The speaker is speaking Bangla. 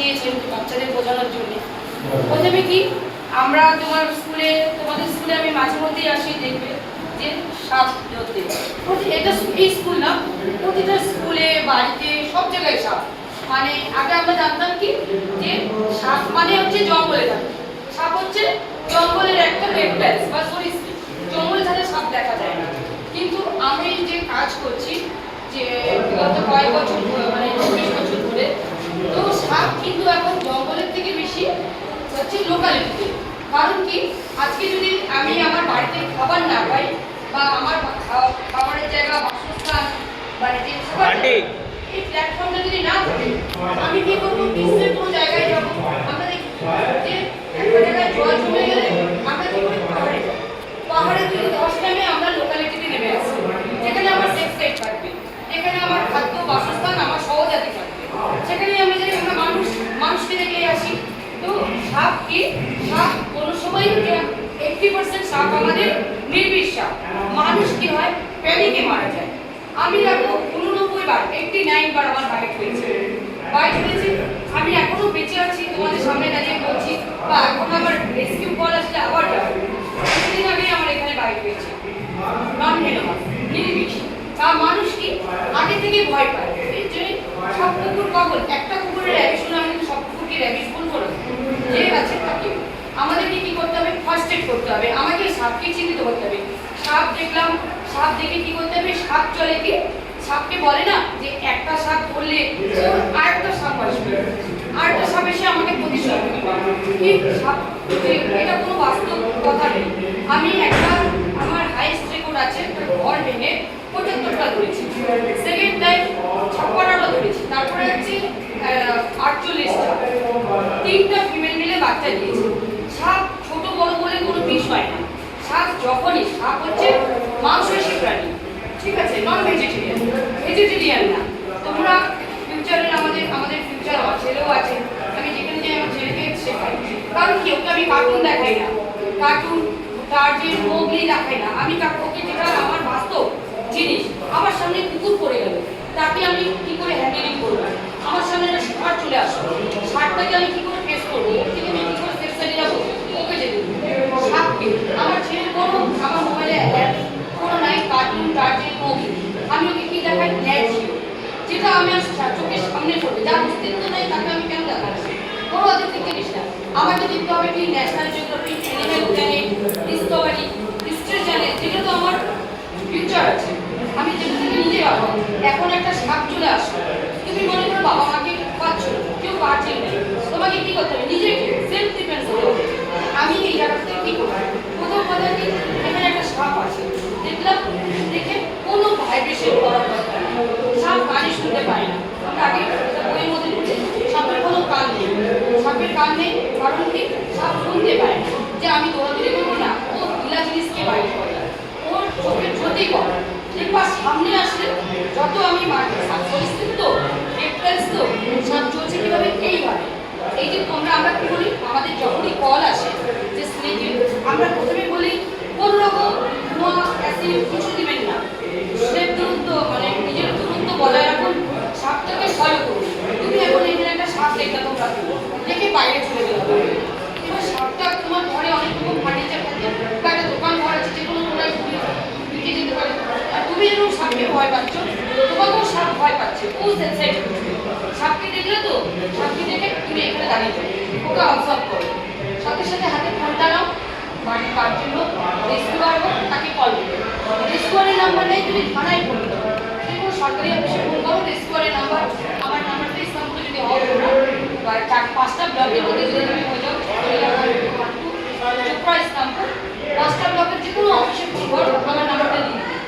দিয়েছেন বাচ্চাদের বোঝানোর জন্য। প্রথমে কি আমরা তোমাদের স্কুলে আমি মাঝে মধ্যেই আসি, দেখবে যে সাপ ধরতে, এটা এই স্কুল না, প্রতিটা স্কুলে বাড়িতে সব জায়গায় সাপ। মানে আগে আমরা জানতাম কি যে সাপ মানে হচ্ছে জঙ্গলে থাকে, সাপ হচ্ছে জঙ্গলের একটা রেপ্টাইলস বা সরীসৃপ, জঙ্গলে ছাড়া সাপ দেখা যায় না। কিন্তু আমি যে কাজ করছি যে গত কয়েক বছর মানে 20 বছর ধরে, তো সাপ কিন্তু এখন জঙ্গলের থেকে বেশি হচ্ছে লোকালিটিতে। কারণ কি আজকে যদি আমি আমার বাড়িতে খাবার না পাই বা আমার খাবারের জায়গা বাসস্থান মানে যে এই প্ল্যাটফর্মটা যদি না থাকে, আমি কি করবো? বিশ্বের কোনো জায়গায় যাবো, আমরা দেখি যে একটা জায়গায় জল জমে গেলে আমরা কি করি? পাহাড়ে যাই। পাহাড়ে যদি 10 টাইমে আমরা লোকালিটিতে নেমে আসি, যেখানে আমার সেফ সাইড থাকবে, যেখানে আমার খাদ্য বাসস্থান আমার সহজাতি থাকবে, সেখানে আমি যাই। আমরা মানুষকে দেখে আসি। তো সাপ কি, সাপ কোনো সময় 80% সাপ আমাদের নির্বিষ সাপ। মানুষ কি হয়, প্যানিকে মারা যায়। আমি দেখো 89 বার 89 বার আমার বাইট হয়েছে। আমি এখনো বেঁচে আছি, তোমাদের সামনে দাঁড়িয়ে বলছি, বা এখন আমার রেস্কিউ কল আসলে আবার যাবো। কিছুদিন আগে আমার এখানে বাইট হয়েছে, নন ভেনোমাস, নির্বিষ। তা মানুষ কি আগে থেকে ভয় পায়, এই যে সব কুকুর পাগল। একটা কুকুরের র্যাবিস হলে আমি সব কুকুরকে র্যাবিস বলবো না, যে আছে থাকে। আমাদেরকে কি করতে হবে? ফার্স্ট এড করতে হবে, আমাকে সাপকে চিহ্নিত করতে হবে। সাপ দেখলাম, সাপ দেখে কি করতে হবে? সাপ চলে কি, সাপকে বলে না যে একটা সাপ ধরলে আরেকটা সাপ আসবে, আরেকটা সাপ এসে আমাকে প্রতিশোধ নেবে। কি সাপ, এটা কোনো বাস্তব কথা নেই। আমি আমার হাইস্ট রেকর্ড আছে, ঘর ভেঙে 75টা ধরেছি, সেকেন্ড টাইম 56টা ধরেছি, তারপরে হচ্ছে 48টা, 3টা ফিমেল মিলে বাচ্চা দিয়েছে। সাপ ছোট বড় বলে কোনো বিষয় না। সাপ যখনই, সাপ হচ্ছে মাংসাশী প্রাণী, ঠিক আছে, নন ভেজিটেরিয়ান, ভেজিটেরিয়ান না। তোমরা ফিউচারে আমাদের ফিউচার, আমার ছেলেও আছে, আমি যেখানে যাই আমার ছেলেকে শেখাই। কারণ কি, ওকে আমি কার্টুন দেখাই না, কার্টুন টার্জেন মোগলি দেখাই না। আমি ওকে যেটা আমার বাস্তব জিনিস, আমার সামনে কুকুর পড়ে গেল, তাকে আমি কি করে হ্যান্ডেলিং করবো? আমার সামনে একটা ষাঁড় চলে আসলো, ষাঁড়টাকে আমি কি করে ফেস করবো? ওর থেকে আমি কি করে সেফ সাইডে যাবো? ওকে যেতে সাপকে আমার ছেলের কোনো, আমার মোবাইলে কোনো নাই কার্টুন টার্জেন মোগলি। আমি ওকে কি দেখাই? ন্যাচিও, যেটা আমি চোখের সামনে পড়বে, যার অস্তিত্ব নেই তাকে আমি কেন দেখাচ্ছি? কোনো অতিথিক জিনিস না। আমাকে দেখতে হবে কি national geography, animal planet, Discovery, history channel, যেটা তো আমার ফিউচার আছে। আমি যেটা থেকে নিজে ভাবো, এখন একটা সাপ চলে আসো, তুমি মনে করো বাবা মাকে পাচ্ছ, কেউ পাচ্ছে না, তোমাকে কি করতে হবে? নিজেকে সেলফ ডিফেন্স হতে হবে। আমি এই জায়গা থেকে কি করবো? প্রথম কথা কি, এখানে একটা সাপ আছে, দেখলাম, দেখে কোনো ভাইব্রেশন করার দরকার নেই। সাপ কানে শুনতে পায় না, আমরা আগে বইয়ের মধ্যে পড়ছি সাপের কোনো কান নেই, সাপের কান নেই। কারণ কি, সাপ শুনতে পায় না। যে আমি দৌড়াদৌড়ি করবো না, ও ঢিলা জিনিসকে বাইট করে, ওর চোখের ক্ষতি করে। দেখবা সামনে আসলে যত আমি পরিস্থিতি তো রেপ্টাইলস তো সাপ চলছে কিভাবে, এইভাবে। এই যে আমরা কি বলি, আমাদের যখনই কল আসে যে স্নেকে, আমরা প্রথমে বলি কোন রকম ধোঁয়া অ্যাসিড কিছু দিবেন না, সেফ দূরত্ব মানে নিজের দূরত্ব বজায় রাখুন, সাপটাকে ফলো করুন। তুমি এখন এখানে একটা সাপ দেখলে তোমরা দেখে বাইরে চলে যেতে হবে। এবার সাপটা তোমার ঘরে অনেক রকম ফার্নিচার থাকে বা একটা দোকান ঘর আছে, যেগুলো তোমরা ঢুকে যেতে পারে। আর তুমি যখন সাপকে ভয় পাচ্ছ, তোমাকেও সাপ ভয় পাচ্ছে, ও সেন্সাইড হচ্ছে। সাপকে দেখলে তো, সাপকে দেখে তুমি এখানে দাঁড়িয়ে যাবে, ওকে অবজার্ভ করো, সাথে সাথে হাতে ফোনটা নাও, বাড়ির কার্জেন হোক, রেস্কিউয়ার হোক, তাকে কল করো। রেস্কিউয়ারের নাম্বার নেই, তুমি থানায় ফোন করো, যে কোনো সরকারি অফিসে ফোন করো, রেস্কিউয়ারের নাম্বার, আমার নাম্বারটা ইসলামপুরে যদি হও, বা 4-5টা ব্লকের মধ্যে যদি তুমি